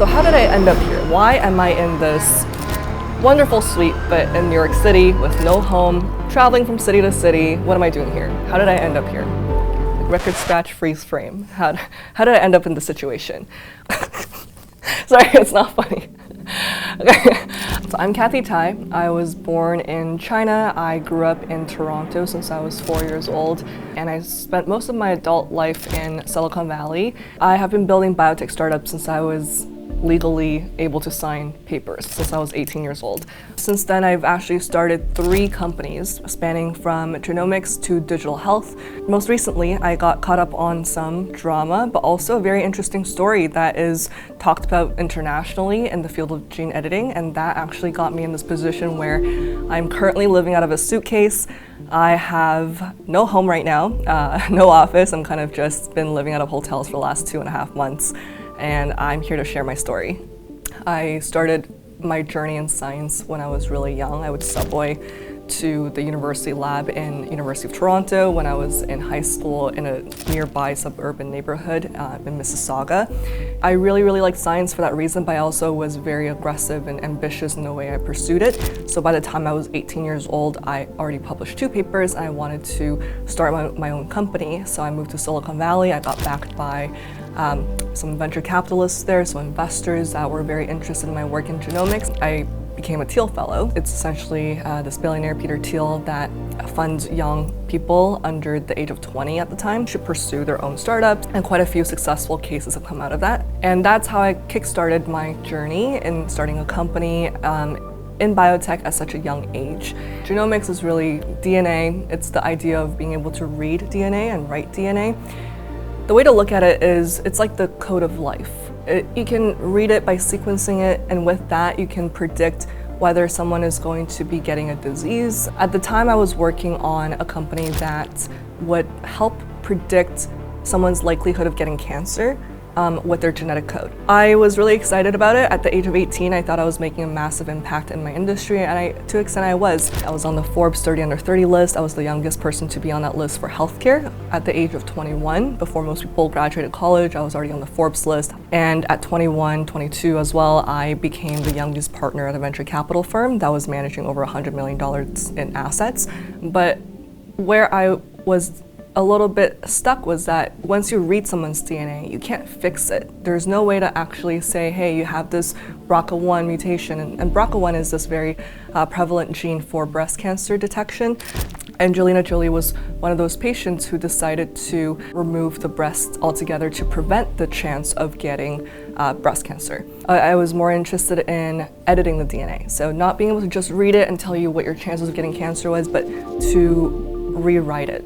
So how did I end up here? Why am I in this wonderful suite, but in New York City with no home, traveling from city to city? What am I doing here? How did I end up here? Record scratch, freeze frame. How did I end up in this situation? Sorry, it's not funny. Okay. So I'm Kathy Tai. I was born in China. I grew up in Toronto since I was 4 years old, and I spent most of my adult life in Silicon Valley. I have been building biotech startups since I was legally able to sign papers, since I was 18 years old. Since then, I've actually started 3 companies spanning from genomics to digital health. Most recently, I got caught up on some drama, but also a very interesting story that is talked about internationally in the field of gene editing, and that actually got me in this position where I'm currently living out of a suitcase. I have no home right now, no office. I'm kind of just been living out of hotels for the last 2.5 months. And I'm here to share my story. I started my journey in science when I was really young. I would subway to the university lab in University of Toronto when I was in high school in a nearby suburban neighborhood in Mississauga. I really liked science for that reason, but I also was very aggressive and ambitious in the way I pursued it. So by the time I was 18 years old, I already published 2 papers and I wanted to start my own company. So I moved to Silicon Valley. I got backed by some venture capitalists there, so investors that were very interested in my work in genomics. I became a Thiel Fellow. It's essentially this billionaire Peter Thiel that funds young people under the age of 20 at the time to pursue their own startups, and quite a few successful cases have come out of that. And that's how I kickstarted my journey in starting a company in biotech at such a young age. Genomics is really DNA. It's the idea of being able to read DNA and write DNA. The way to look at it is, it's like the code of life. You can read it by sequencing it, and with that you can predict whether someone is going to be getting a disease. At the time I was working on a company that would help predict someone's likelihood of getting cancer with their genetic code. I was really excited about it. At the age of 18, I thought I was making a massive impact in my industry, and to an extent I was. I was on the Forbes 30 under 30 list. I was the youngest person to be on that list for healthcare at the age of 21. Before most people graduated college, I was already on the Forbes list. And at 21, 22 as well, I became the youngest partner at a venture capital firm that was managing over $100 million in assets. But where I was a little bit stuck was that once you read someone's DNA, you can't fix it. There's no way to actually say, hey, you have this BRCA1 mutation, and BRCA1 is this very prevalent gene for breast cancer detection. Angelina Jolie was one of those patients who decided to remove the breast altogether to prevent the chance of getting breast cancer. I was more interested in editing the DNA, so not being able to just read it and tell you what your chances of getting cancer was, but to rewrite it.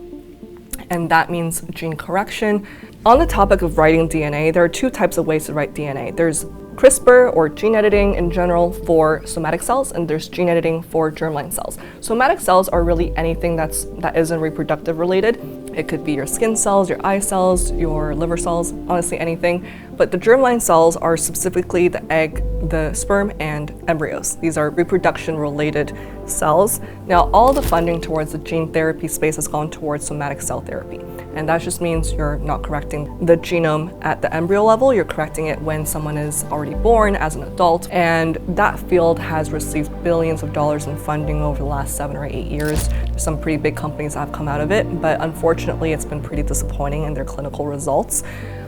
And that means gene correction. On the topic of writing DNA, there are 2 types of ways to write DNA. There's CRISPR, or gene editing in general, for somatic cells, and there's gene editing for germline cells. Somatic cells are really anything that isn't reproductive related. It could be your skin cells, your eye cells, your liver cells, honestly anything. But the germline cells are specifically the egg, the sperm, and embryos. These are reproduction related cells. Now, all the funding towards the gene therapy space has gone towards somatic cell therapy. And that just means you're not correcting the genome at the embryo level, you're correcting it when someone is already born as an adult. And that field has received billions of dollars in funding over the last 7 or 8 years. There's some pretty big companies that have come out of it, but unfortunately it's been pretty disappointing in their clinical results.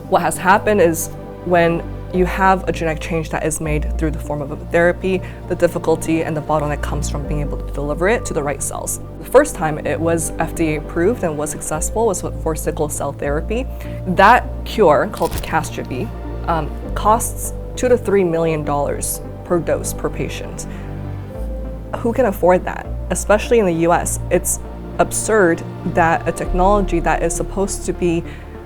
What has happened is when you have a genetic change that is made through the form of a therapy, the difficulty and the bottleneck comes from being able to deliver it to the right cells. The first time it was FDA approved and was successful was for sickle cell therapy. That cure, called Casgevy, costs $2 to $3 million per dose per patient. Who can afford that? Especially in the US, it's absurd that a technology that is supposed to be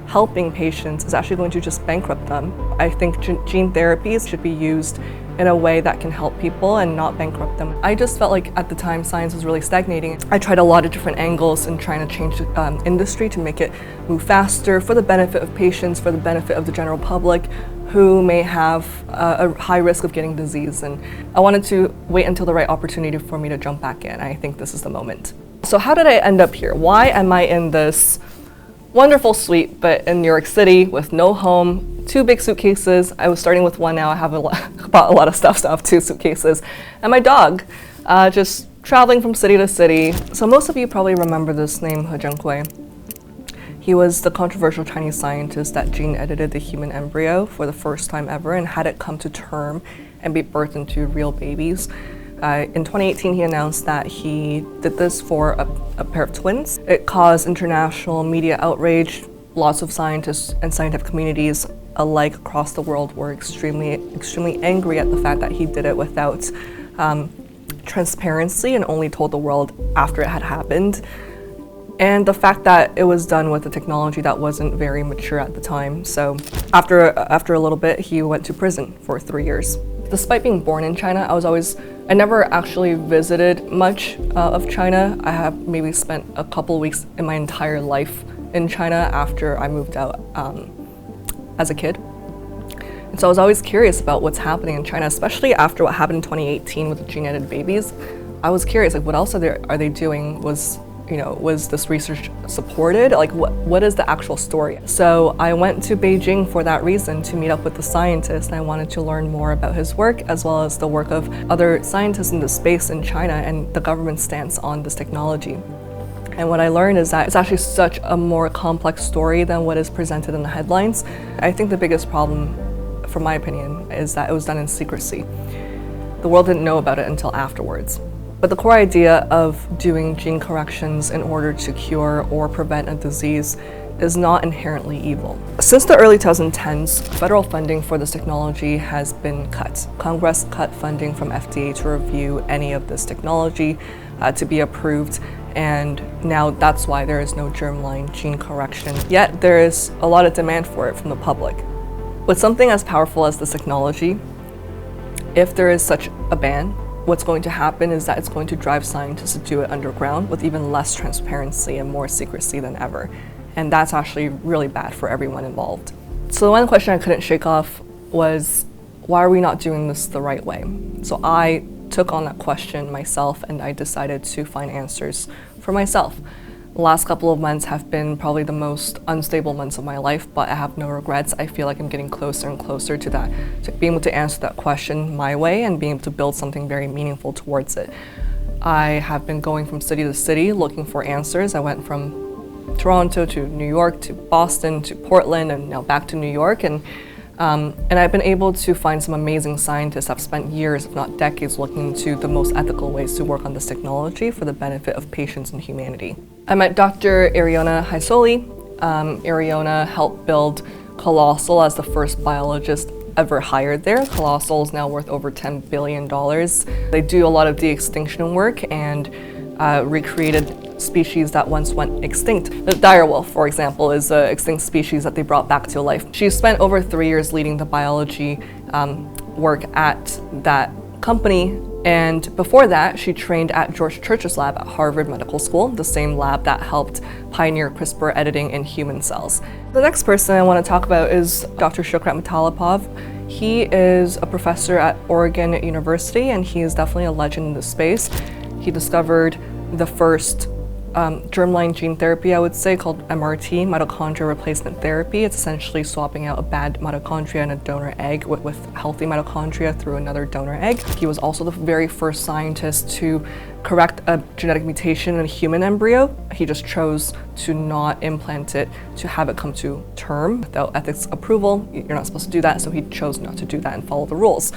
helping patients is actually going to just bankrupt them. I think gene therapies should be used in a way that can help people and not bankrupt them. I just felt like at the time science was really stagnating. I tried a lot of different angles in trying to change the industry to make it move faster for the benefit of patients, for the benefit of the general public who may have a high risk of getting disease. And I wanted to wait until the right opportunity for me to jump back in. I think this is the moment. So how did I end up here? Why am I in this wonderful suite, but in New York City with no home, 2 big suitcases. I was starting with 1 now. I have bought a lot of stuff, so I have 2 suitcases. And my dog, just traveling from city to city. So most of you probably remember this name, He Zhenghui. He was the controversial Chinese scientist that gene edited the human embryo for the first time ever and had it come to term and be birthed into real babies. In 2018, he announced that he did this for a pair of twins. It caused international media outrage. Lots of scientists and scientific communities alike across the world were extremely angry at the fact that he did it without transparency and only told the world after it had happened. And the fact that it was done with a technology that wasn't very mature at the time. So after a little bit, he went to prison for 3 years. Despite being born in China, I never actually visited much of China. I have maybe spent a couple weeks in my entire life in China after I moved out as a kid. And so I was always curious about what's happening in China, especially after what happened in 2018 with the gene-edited babies. I was curious, like, what else are they doing? Was this research supported? Like, what is the actual story? So I went to Beijing for that reason, to meet up with the scientist, and I wanted to learn more about his work as well as the work of other scientists in the space in China and the government's stance on this technology. And what I learned is that it's actually such a more complex story than what is presented in the headlines. I think the biggest problem, from my opinion, is that it was done in secrecy. The world didn't know about it until afterwards. But the core idea of doing gene corrections in order to cure or prevent a disease is not inherently evil. Since the early 2010s, federal funding for this technology has been cut. Congress cut funding from FDA to review any of this technology to be approved, and now that's why there is no germline gene correction. Yet there is a lot of demand for it from the public. With something as powerful as this technology, if there is such a ban, what's going to happen is that it's going to drive scientists to do it underground with even less transparency and more secrecy than ever. And that's actually really bad for everyone involved. So the one question I couldn't shake off was, why are we not doing this the right way? So I took on that question myself and I decided to find answers for myself. The last couple of months have been probably the most unstable months of my life, but I have no regrets. I feel like I'm getting closer and closer to that, to being able to answer that question my way and being able to build something very meaningful towards it. I have been going from city to city looking for answers. I went from Toronto to New York to Boston to Portland and now back to New York. And I've been able to find some amazing scientists. I've spent years, if not decades, looking into the most ethical ways to work on this technology for the benefit of patients and humanity. I met Dr. Ariona Haisoli. Ariona helped build Colossal as the first biologist ever hired there. Colossal is now worth over $10 billion. They do a lot of de-extinction work and recreated species that once went extinct. The direwolf, for example, is an extinct species that they brought back to life. She spent over 3 years leading the biology work at that company, and before that, she trained at George Church's lab at Harvard Medical School, the same lab that helped pioneer CRISPR editing in human cells. The next person I want to talk about is Dr. Shukrat Matalipov. He is a professor at Oregon University, and he is definitely a legend in this space. He discovered the first germline gene therapy, I would say, called MRT, mitochondria replacement therapy. It's essentially swapping out a bad mitochondria in a donor egg with healthy mitochondria through another donor egg. He was also the very first scientist to correct a genetic mutation in a human embryo. He just chose to not implant it, to have it come to term without ethics approval. You're not supposed to do that, so he chose not to do that and follow the rules.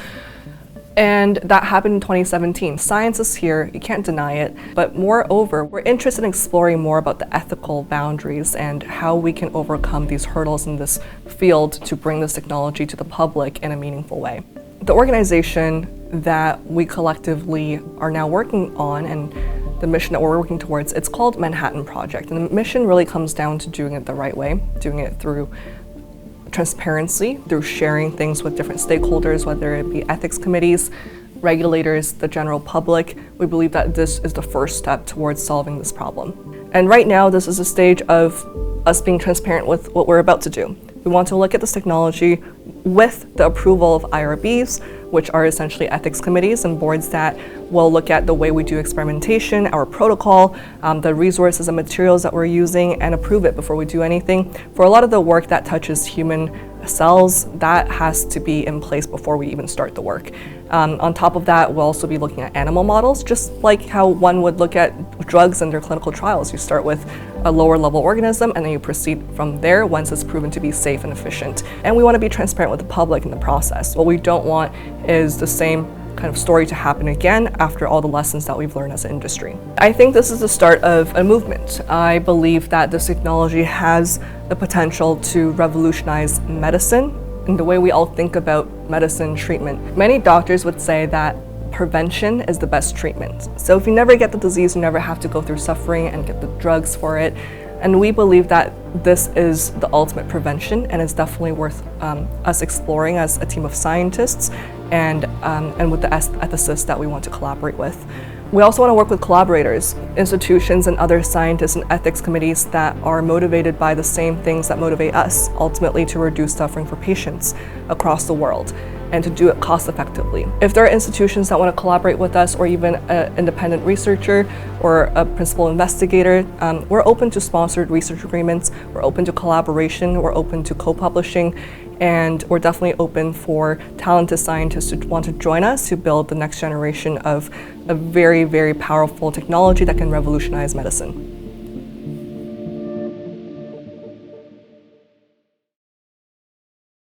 And that happened in 2017. Science is here, you can't deny it, but moreover, we're interested in exploring more about the ethical boundaries and how we can overcome these hurdles in this field to bring this technology to the public in a meaningful way. The organization that we collectively are now working on and the mission that we're working towards, it's called Manhattan Project. And the mission really comes down to doing it the right way, doing it through transparency, through sharing things with different stakeholders, whether it be ethics committees, regulators, the general public. We believe that this is the first step towards solving this problem. And right now, this is a stage of us being transparent with what we're about to do. We want to look at this technology with the approval of IRBs, which are essentially ethics committees and boards that will look at the way we do experimentation, our protocol, the resources and materials that we're using, and approve it before we do anything. For a lot of the work that touches human cells, that has to be in place before we even start the work. On top of that, we'll also be looking at animal models, just like how one would look at drugs in their clinical trials. You start with a lower level organism and then you proceed from there once it's proven to be safe and efficient. And we want to be transparent with the public in the process. What we don't want is the same kind of story to happen again after all the lessons that we've learned as an industry. I think this is the start of a movement. I believe that this technology has the potential to revolutionize medicine and the way we all think about medicine treatment. Many doctors would say that prevention is the best treatment. So if you never get the disease, you never have to go through suffering and get the drugs for it. And we believe that this is the ultimate prevention, and it's definitely worth us exploring as a team of scientists and with the ethicists that we want to collaborate with. We also want to work with collaborators, institutions and other scientists and ethics committees that are motivated by the same things that motivate us, ultimately to reduce suffering for patients across the world and to do it cost effectively. If there are institutions that want to collaborate with us, or even an independent researcher or a principal investigator, we're open to sponsored research agreements, we're open to collaboration, we're open to co-publishing, and we're definitely open for talented scientists to want to join us to build the next generation of a very, very powerful technology that can revolutionize medicine.